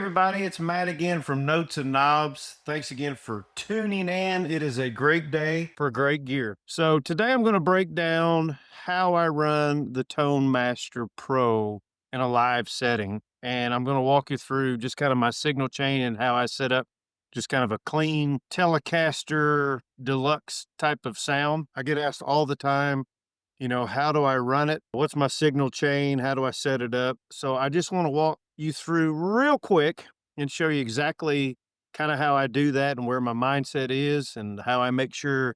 everybody, it's Matt again from Notes and Knobs. Thanks again for tuning in. It is a great day for great gear. So today I'm going to break down how I run the Tone Master Pro in a live setting. And I'm going to walk you through just kind of my signal chain and how I set up just kind of a clean Telecaster deluxe type of sound. I get asked all the time, how do I run it? What's my signal chain? How do I set it up? So I just want to walk you through real quick and show you exactly kind of how I do that and where my mindset is and how I make sure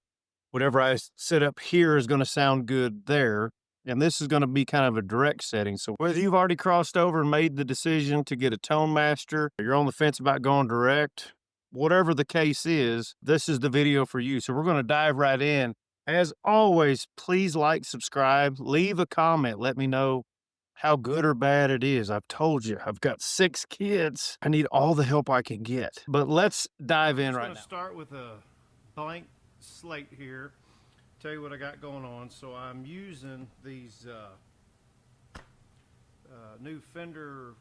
whatever I set up here is going to sound good there. And this is going to be kind of a direct setting. So whether you've already crossed over and made the decision to get a Tone Master, or you're on the fence about going direct, whatever the case is, this is the video for you. So we're going to dive right in. As always, please like, subscribe, leave a comment. Let me know how good or bad it is. I've told you, I've got 6 kids. I need all the help I can get. But let's dive in right now. I'm going to start with a blank slate here. Tell you what I got going on. So I'm using these new Fender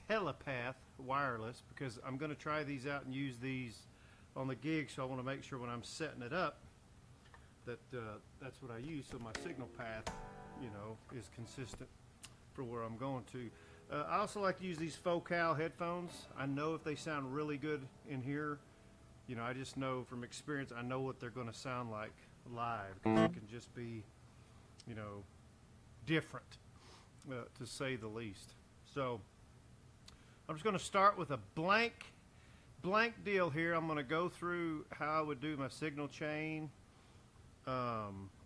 Telepath wireless because I'm going to try these out and use these on the gig. So I want to make sure when I'm setting it up that that's what I use, so my signal path, is consistent for where I'm going to. I also like to use these Focal headphones. I know if they sound really good in here, I just know from experience, I know what they're going to sound like live, because it can just be, different, to say the least. So I'm just going to start with a blank deal here. I'm going to go through how I would do my signal chain.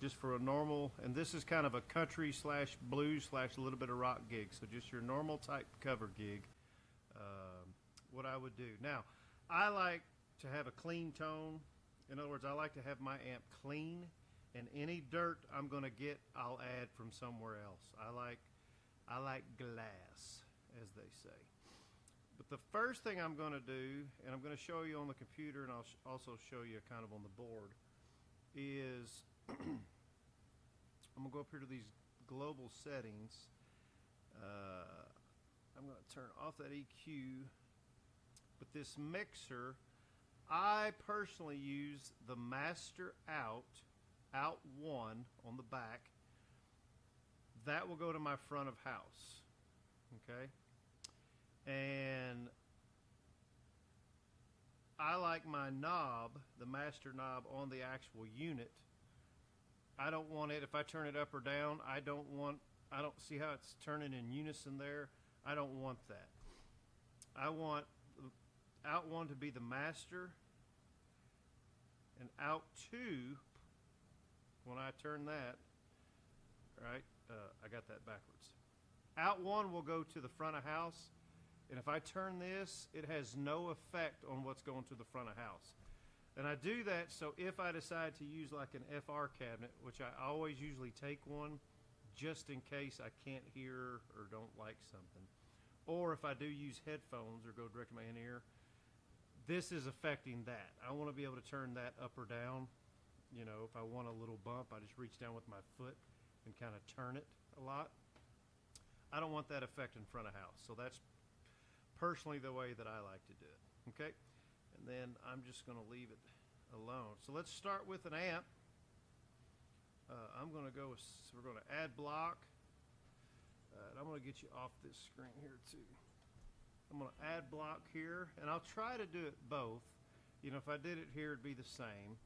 Just for a normal, and this is kind of a country slash blues slash a little bit of rock gig, so just your normal type cover gig, what I would do. Now, I like to have a clean tone. In other words, I like to have my amp clean, and any dirt I'm going to get, I'll add from somewhere else. I like glass, as they say. But the first thing I'm going to do, and I'm going to show you on the computer, and I'll also show you kind of on the board, is I'm going to go up here to these global settings. I'm going to turn off that EQ. But this mixer, I personally use the Master Out 1 on the back. That will go to my front of house. Okay? And I like my knob, the master knob, on the actual unit. I don't want it, if I turn it up or down, I don't see how it's turning in unison there. I don't want that. I want out 1 to be the master, and out 2, when I turn that, right, I got that backwards. Out 1 will go to the front of house. And if I turn this, it has no effect on what's going to the front of house. And I do that so if I decide to use like an FR cabinet, which I always usually take one, just in case I can't hear or don't like something. Or if I do use headphones or go direct to my in-ear, this is affecting that. I want to be able to turn that up or down. If I want a little bump, I just reach down with my foot and kind of turn it a lot. I don't want that effect in front of house. So that's personally the way that I like to do it. Okay, and then I'm just going to leave it alone. So let's start with an amp. I'm going to go with, we're going to add block. And I'm going to get you off this screen here too. I'm going to add block here, and I'll try to do it both. If I did it here, it'd be the same.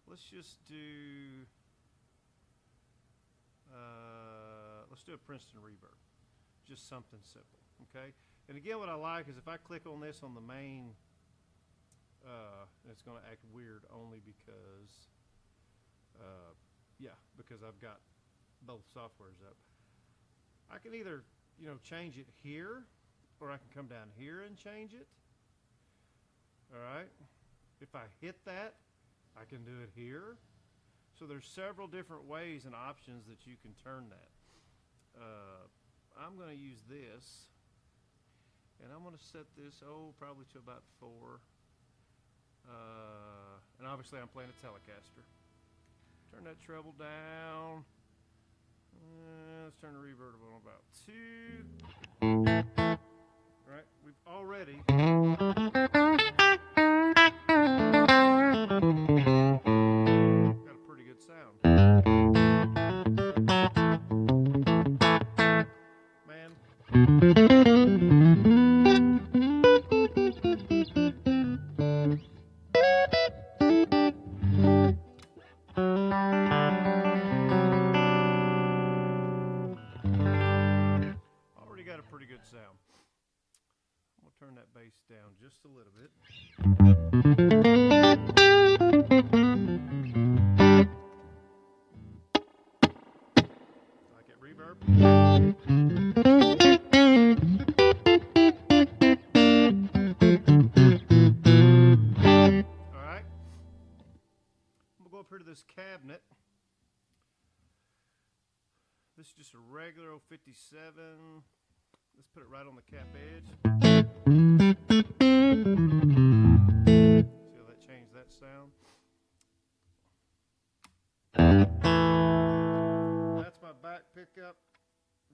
Let's just do let's do a Princeton Reverb. Just something simple, okay? And again, what I like is if I click on this on the main, it's going to act weird only because, because I've got both softwares up. I can either, change it here, or I can come down here and change it. All right? If I hit that, I can do it here. So there's several different ways and options that you can turn that. I'm going to use this, and I'm going to set this, probably to about 4. And obviously I'm playing a Telecaster. Turn that treble down. Let's turn the reverb on about 2. All right, we've already got a pretty good sound. Man. Already got a pretty good sound. I'm going to turn that bass down just a little bit. Like it, reverb. Alright. I'm going to go up here to this cabinet. This is just a regular 57. Let's put it right on the cap edge. See how that changed that sound? That's my back pickup,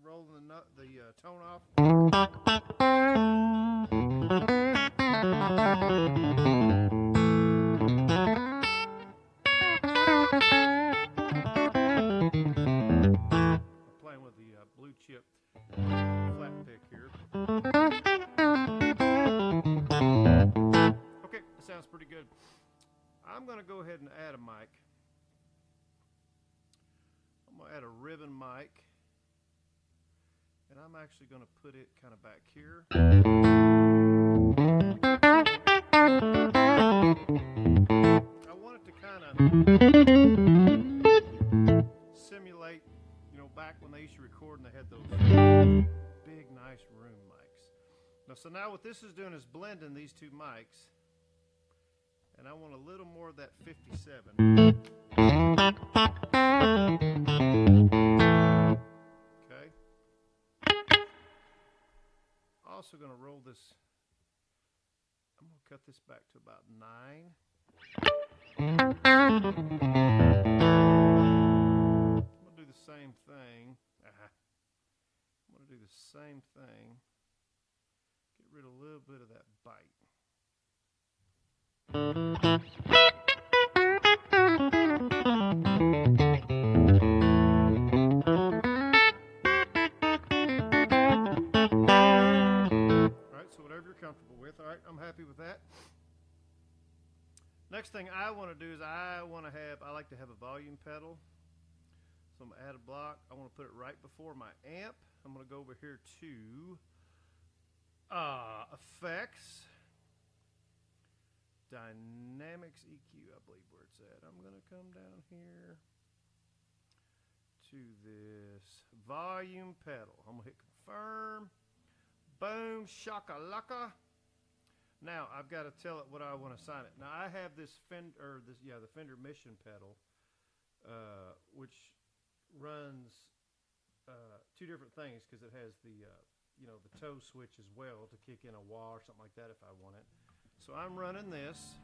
rolling the tone off. I'm playing with the blue chip flat pick here. Okay, that sounds pretty good. I'm going to go ahead and add a mic. I'm going to add a ribbon mic, and I'm actually going to put it kind of back here. I want it to kind of simulate, you know, back when they used to record and they had those big, nice room mics. So now what this is doing is blending these two mics, and I want a little more of that 57. Okay. Also going to roll this. I'm going to cut this back to about 9. I'm going to do the same thing. I'm going to do the same thing. Get rid of a little bit of that bite. Alright, so whatever you're comfortable with. Alright, I'm happy with that. Next thing I want to do is I like to have a volume pedal. So I'm going to add a block. I want to put it right before my amp. I'm going to go over here to Effects, Dynamics EQ, I believe where it's at. I'm going to come down here to this volume pedal. I'm going to hit confirm. Boom, shakalaka. Now I've got to tell it what I want to assign it. Now I have this Fender, the Fender Mission pedal, which runs two different things because it has the the toe switch as well to kick in a wah or something like that if I want it. So I'm running this.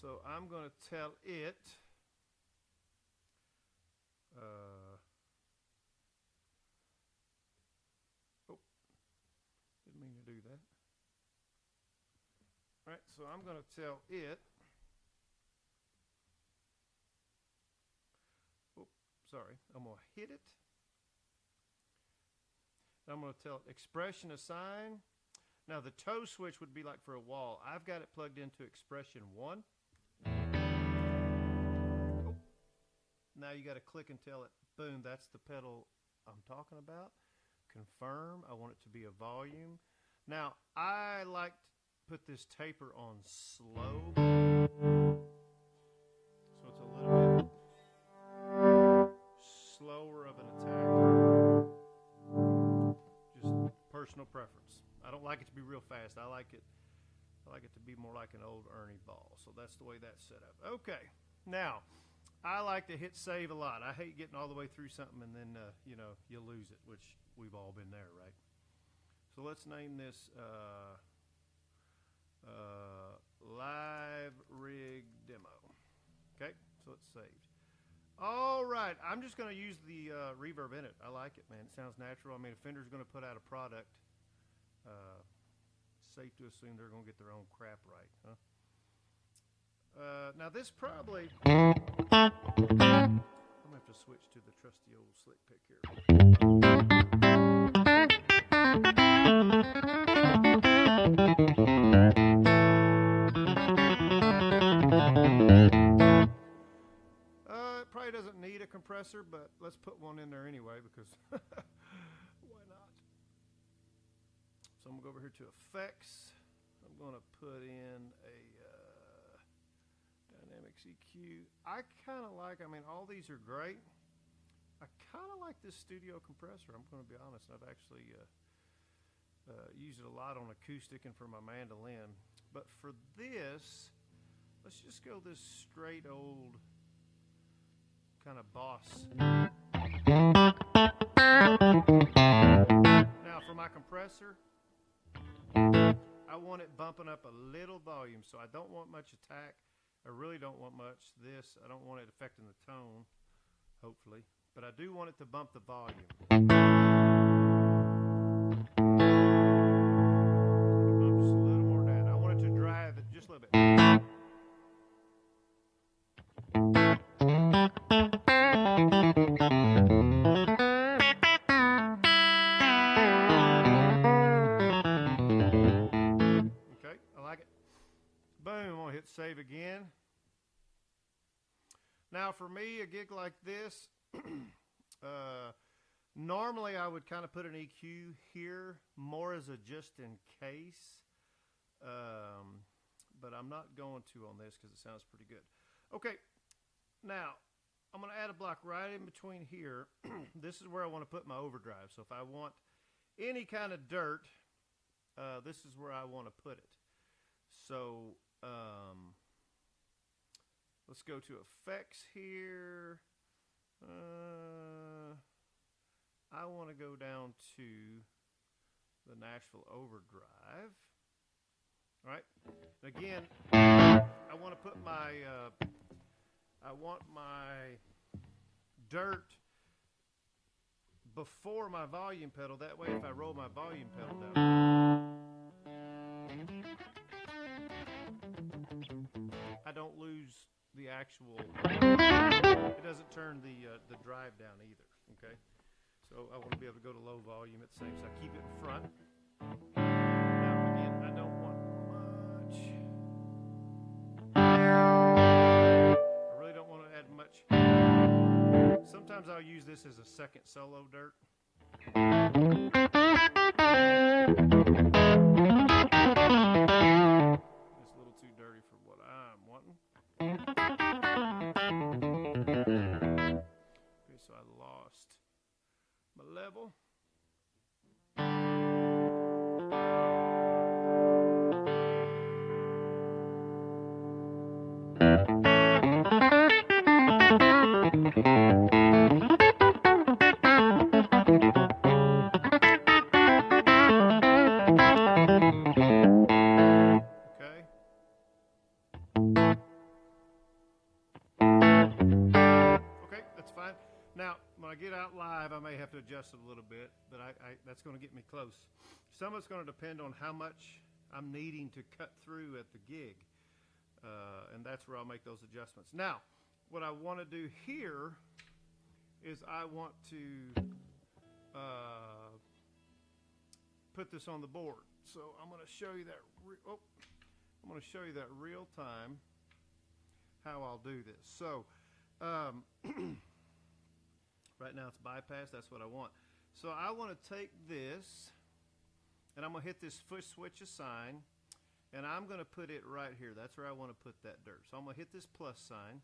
So I'm going to tell it didn't mean to do that. All right, so I'm going to tell it I'm going to hit it. I'm going to tell it expression assign. Now the toe switch would be like for a wall. I've got it plugged into expression 1. Oh. Now you got to click and tell it, boom, that's the pedal I'm talking about. Confirm, I want it to be a volume. Now I like to put this taper on slow. So it's a little bit slower of an attack. Just personal preference. I don't like it to be real fast. I like it to be more like an old Ernie Ball. So that's the way that's set up. Okay. Now, I like to hit save a lot. I hate getting all the way through something and then you lose it, which we've all been there, right? So let's name this live rig demo. Okay, so it's saved. All right, I'm just going to use the reverb in it. I like it, man. It sounds natural. I mean, if Fender's going to put out a product, safe to assume they're going to get their own crap right, huh? Now this probably, I'm going to have to switch to the trusty old slick pick here. It probably doesn't need a compressor, but let's put one in there anyway because why not? So I'm going to go over here to effects. I'm going to put in a dynamics EQ. I kind of like, I mean, all these are great. I kind of like this studio compressor. I'm going to be honest. I've actually used it a lot on acoustic and for my mandolin. But for this, let's just go this straight old kind of Boss. Now for my compressor, I want it bumping up a little volume, so I don't want much attack. I really don't want much this. I don't want it affecting the tone, hopefully, but I do want it to bump the volume. Bump just a little more down. I want it to drive it just a little bit. Save again. Now for me, a gig like this, normally I would kind of put an EQ here more as a just in case, but I'm not going to on this because it sounds pretty good. Okay, now I'm going to add a block right in between here. This is where I want to put my overdrive. So if I want any kind of dirt, this is where I want to put it. So let's go to effects here. I want to go down to the Nashville overdrive. All right. Again, I want to put my I want my dirt before my volume pedal. That way, if I roll my volume pedal down, I don't lose the actual, it doesn't turn the drive down either, okay? So I want to be able to go to low volume at the same, so I keep it in front. Now again, I don't want much. I really don't want to add much. Sometimes I'll use this as a second solo dirt. Okay, so I lost my level. Now, when I get out live, I may have to adjust it a little bit, but that's going to get me close. Some of it's going to depend on how much I'm needing to cut through at the gig, and that's where I'll make those adjustments. Now, what I want to do here is I want to put this on the board. So I'm going to show you that. I'm going to show you that real time how I'll do this. So. Right now it's bypass, that's what I want. So I want to take this, and I'm going to hit this foot switch assign, and I'm going to put it right here. That's where I want to put that dirt. So I'm going to hit this plus sign,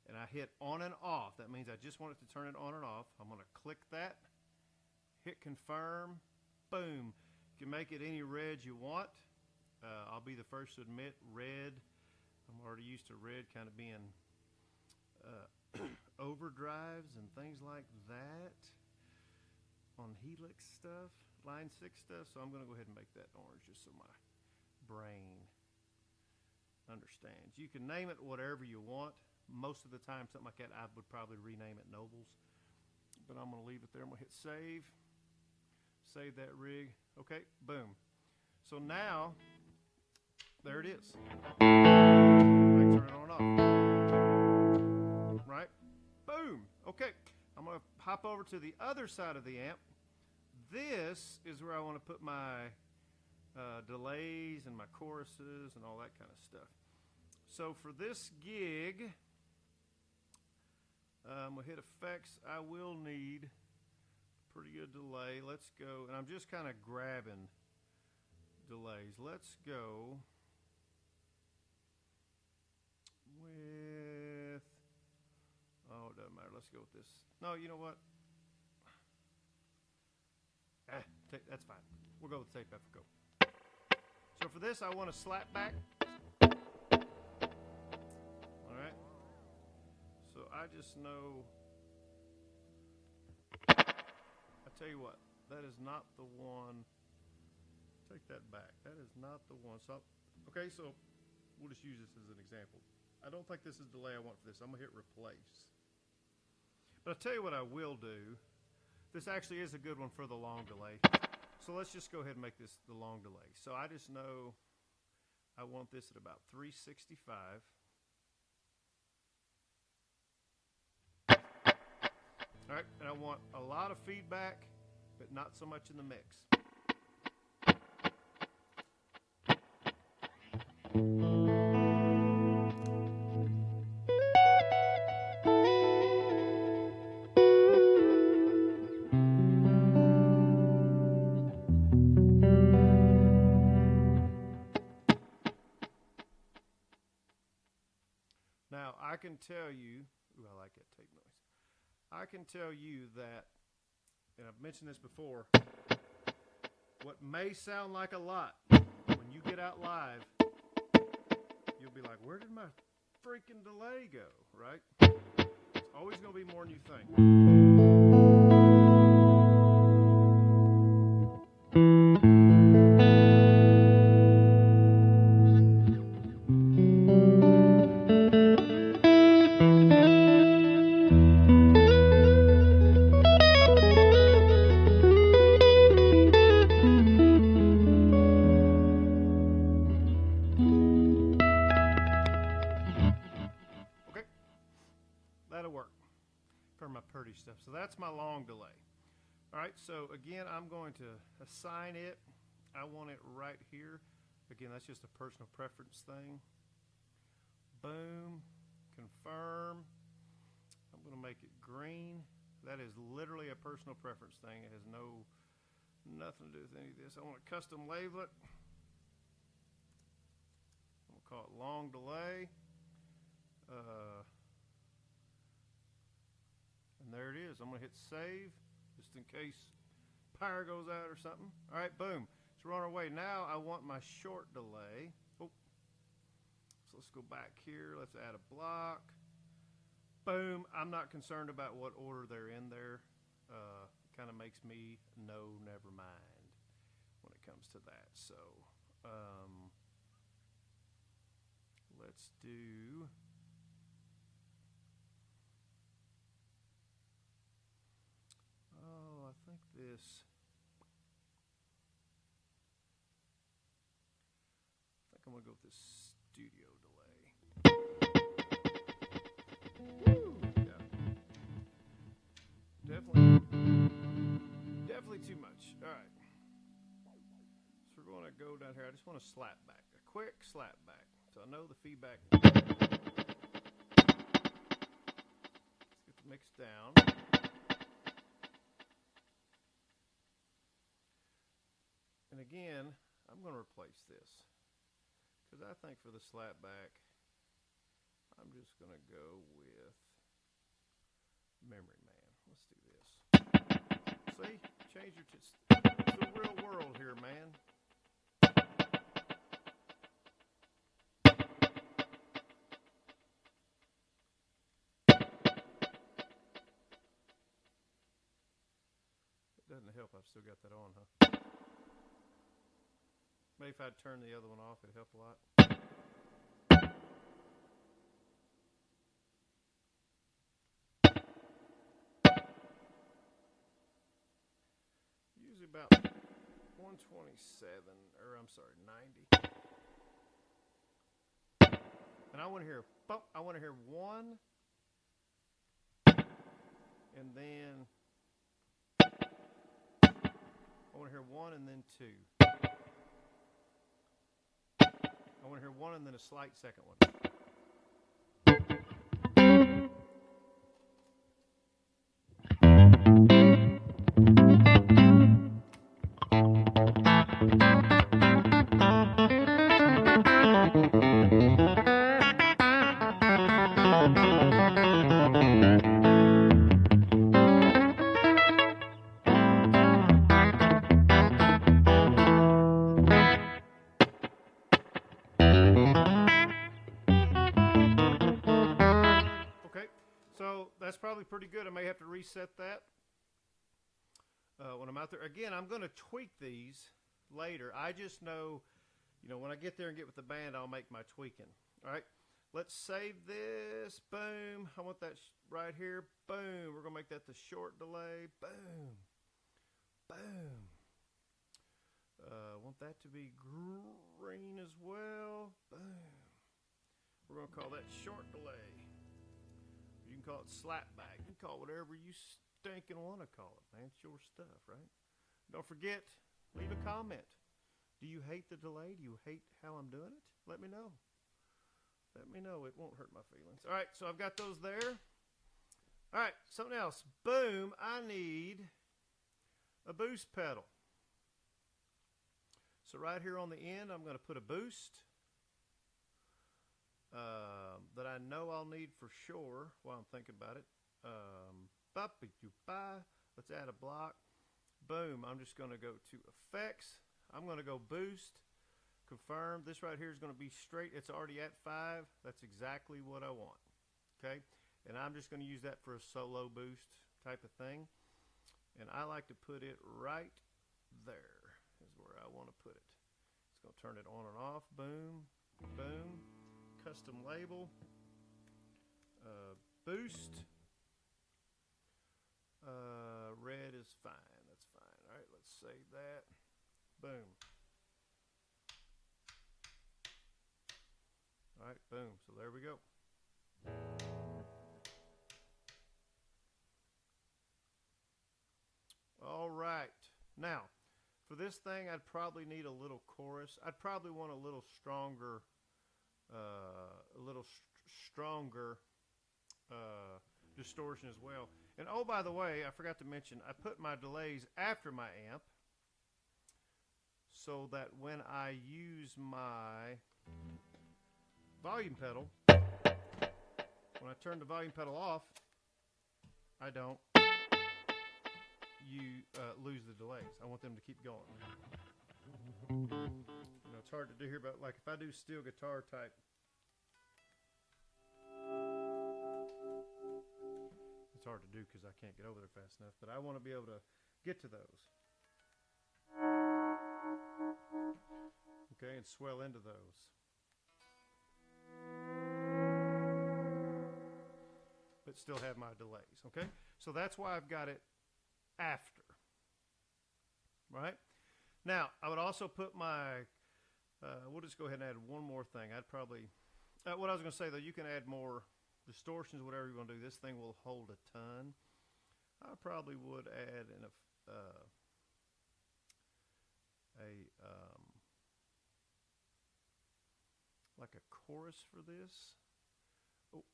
and I hit on and off. That means I just want it to turn it on and off. I'm going to click that, hit confirm, boom. You can make it any red you want. I'll be the first to admit red. I'm already used to red kind of being overdrives and things like that on Helix stuff, line 6 stuff. So I'm going to go ahead and make that orange just so my brain understands. You can name it whatever you want. Most of the time, something like that, I would probably rename it Nobles. But I'm going to leave it there. I'm going to hit save. Save that rig. Okay, boom. So now, there it is. I can turn it on and off. Right? Boom. Okay, I'm going to hop over to the other side of the amp. This is where I want to put my delays and my choruses and all that kind of stuff. So for this gig, we'll hit effects. I will need a pretty good delay. Let's go, and I'm just kind of grabbing delays. Let's go with, oh, it doesn't matter. Let's go with this. No, you know what? That's fine. We'll go with tape after go. So for this, I want to slap back. All right. So I just know. I tell you what, that is not the one. Take that back. That is not the one. So, okay, so we'll just use this as an example. I don't think this is the delay I want for this. I'm gonna hit replace. But I'll tell you what I will do. This actually is a good one for the long delay. So let's just go ahead and make this the long delay. So I just know I want this at about 365. All right, and I want a lot of feedback, but not so much in the mix. Now, I can tell you, ooh, I like that tape noise. I can tell you that, and I've mentioned this before, what may sound like a lot, when you get out live, you'll be like, where did my freaking delay go, right? It's always going to be more than you think. That'll work for my pretty stuff. So that's my long delay. All right, so again, I'm going to assign it. I want it right here. Again, that's just a personal preference thing. Boom, confirm. I'm going to make it green. That is literally a personal preference thing. It has nothing to do with any of this. I want to custom label it. I'm going to call it long delay. And there it is. I'm going to hit save just in case power goes out or something. All right, boom. So we're on our way. Now I want my short delay. Oh. So let's go back here. Let's add a block. Boom. I'm not concerned about what order they're in there. Kind of makes me know, never mind when it comes to that. So let's do... Oh, I think this... I think I'm going to go with this studio delay. Woo! Yeah. Definitely too much. All right. So we're going to go down here. I just want to slap back. A quick slap back. So I know the feedback. Let's get the mix down. And again, I'm going to replace this because I think for the slap back, I'm just going to go with Memory Man. Let's do this. See? Change your... It's the real world here, man. It doesn't help I've still got that on, huh? Maybe if I'd turn the other one off, it'd help a lot. usually about 127, or I'm sorry, 90. And I want to hear bump. I want to hear one, and then I want to hear one and then two. I want to hear one and then a slight second one. So that's probably pretty good. I may have to reset that when I'm out there. Again, I'm going to tweak these later. I just know, when I get there and get with the band, I'll make my tweaking. All right, let's save this. Boom. I want that right here. Boom. We're going to make that the short delay. Boom. Boom. Want that to be green as well. Boom. We're going to call that short delay. You can call it slapback. You can call it whatever you stinking want to call it, man. It's your stuff, right? Don't forget, leave a comment. Do you hate the delay? Do you hate how I'm doing it? Let me know. Let me know. It won't hurt my feelings. All right, so I've got those there. All right, something else. Boom, I need a boost pedal. So right here on the end, I'm going to put a boost. That I know I'll need for sure while I'm thinking about it. Let's add a block. Boom. I'm just going to go to effects. I'm going to go boost. Confirm. This right here is going to be straight. It's already at 5. That's exactly what I want. Okay. And I'm just going to use that for a solo boost type of thing. And I like to put it right there is where I want to put it. It's going to turn it on and off. Boom. Boom. Custom label, boost, red is fine, that's fine. All right, let's save that. Boom. All right, boom, so there we go. All right, now for this thing I'd probably need a little chorus. I'd probably want a little stronger distortion as well. And oh, by the way, I forgot to mention, I put my delays after my amp so that when I use my volume pedal, when I turn the volume pedal off, I don't lose the delays. I want them to keep going. It's hard to do here, but like if I do steel guitar type, it's hard to do because I can't get over there fast enough, but I want to be able to get to those. Okay, and swell into those. But still have my delays, okay? So that's why I've got it after, right? Now, I would also put my, we'll just go ahead and add one more thing. I'd probably, what I was going to say though, you can add more distortions, whatever you want to do. This thing will hold a ton. I probably would add like a chorus for this. Oh,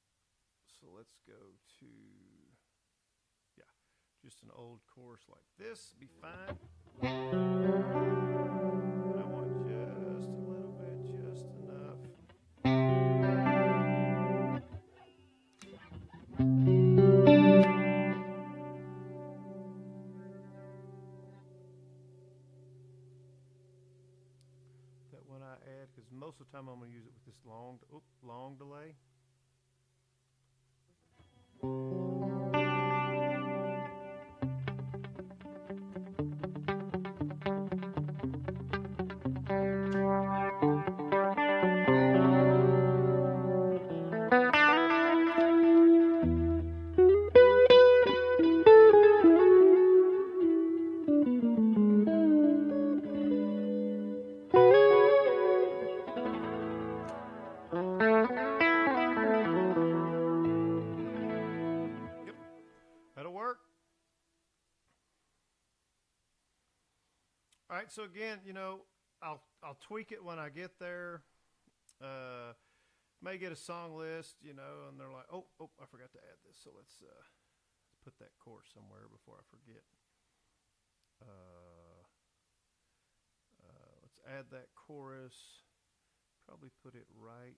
so let's go to, yeah, just an old chorus like this. Be fine. I want just a little bit, just enough. That when I add, because most of the time I'm going to use it with this long delay. All right, so again, you know, I'll tweak it when I get there. Uh, may get a song list, you know, and they're like, oh, I forgot to add this, so let's put that chorus somewhere before I forget. Let's add that chorus. Probably put it right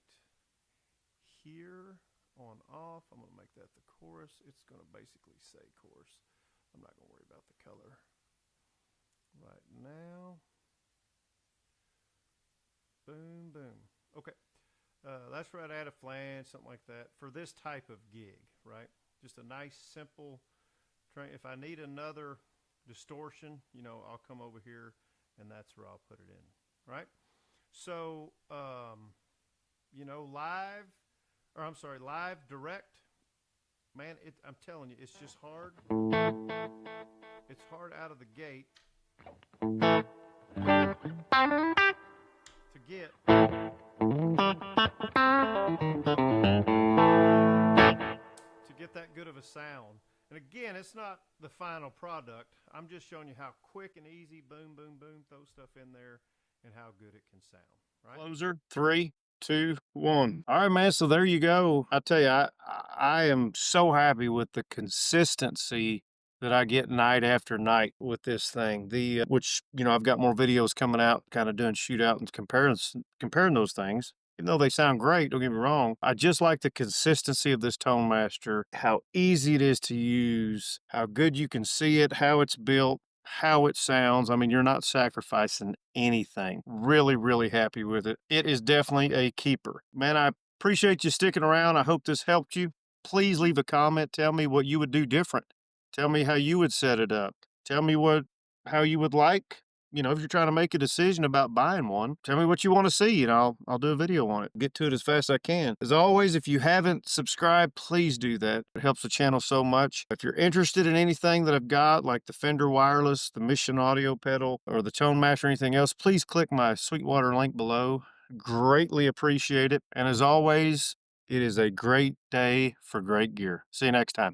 here on off. I'm gonna make that the chorus. It's gonna basically say chorus. I'm not gonna worry about the color right now. Boom, boom. Okay. That's right, add a flange, something like that, for this type of gig, right? Just a nice, simple train. If I need another distortion, you know, I'll come over here, and that's where I'll put it in, right? So, you know, live direct, man, I'm telling you, it's just hard. It's hard out of the gate to get that good of a sound. And again, it's not the final product. I'm just showing you how quick and easy, boom, boom, boom, throw stuff in there, and how good it can sound, right? Closer, 3, 2, 1. All right, man. So there you go. I tell you, I am so happy with the consistency that I get night after night with this thing. Which, you know, I've got more videos coming out, kind of doing shootout and comparing those things. Even though they sound great, don't get me wrong. I just like the consistency of this Tone Master, how easy it is to use, how good you can see it, how it's built, how it sounds. I mean, you're not sacrificing anything. Really, really happy with it. It is definitely a keeper. Man, I appreciate you sticking around. I hope this helped you. Please leave a comment. Tell me what you would do different. Tell me how you would set it up. Tell me how you would like. You know, if you're trying to make a decision about buying one, tell me what you want to see, and I'll do a video on it. Get to it as fast as I can. As always, if you haven't subscribed, please do that. It helps the channel so much. If you're interested in anything that I've got, like the Fender Wireless, the Mission Audio Pedal, or the Tone Master, or anything else, please click my Sweetwater link below. Greatly appreciate it. And as always, it is a great day for great gear. See you next time.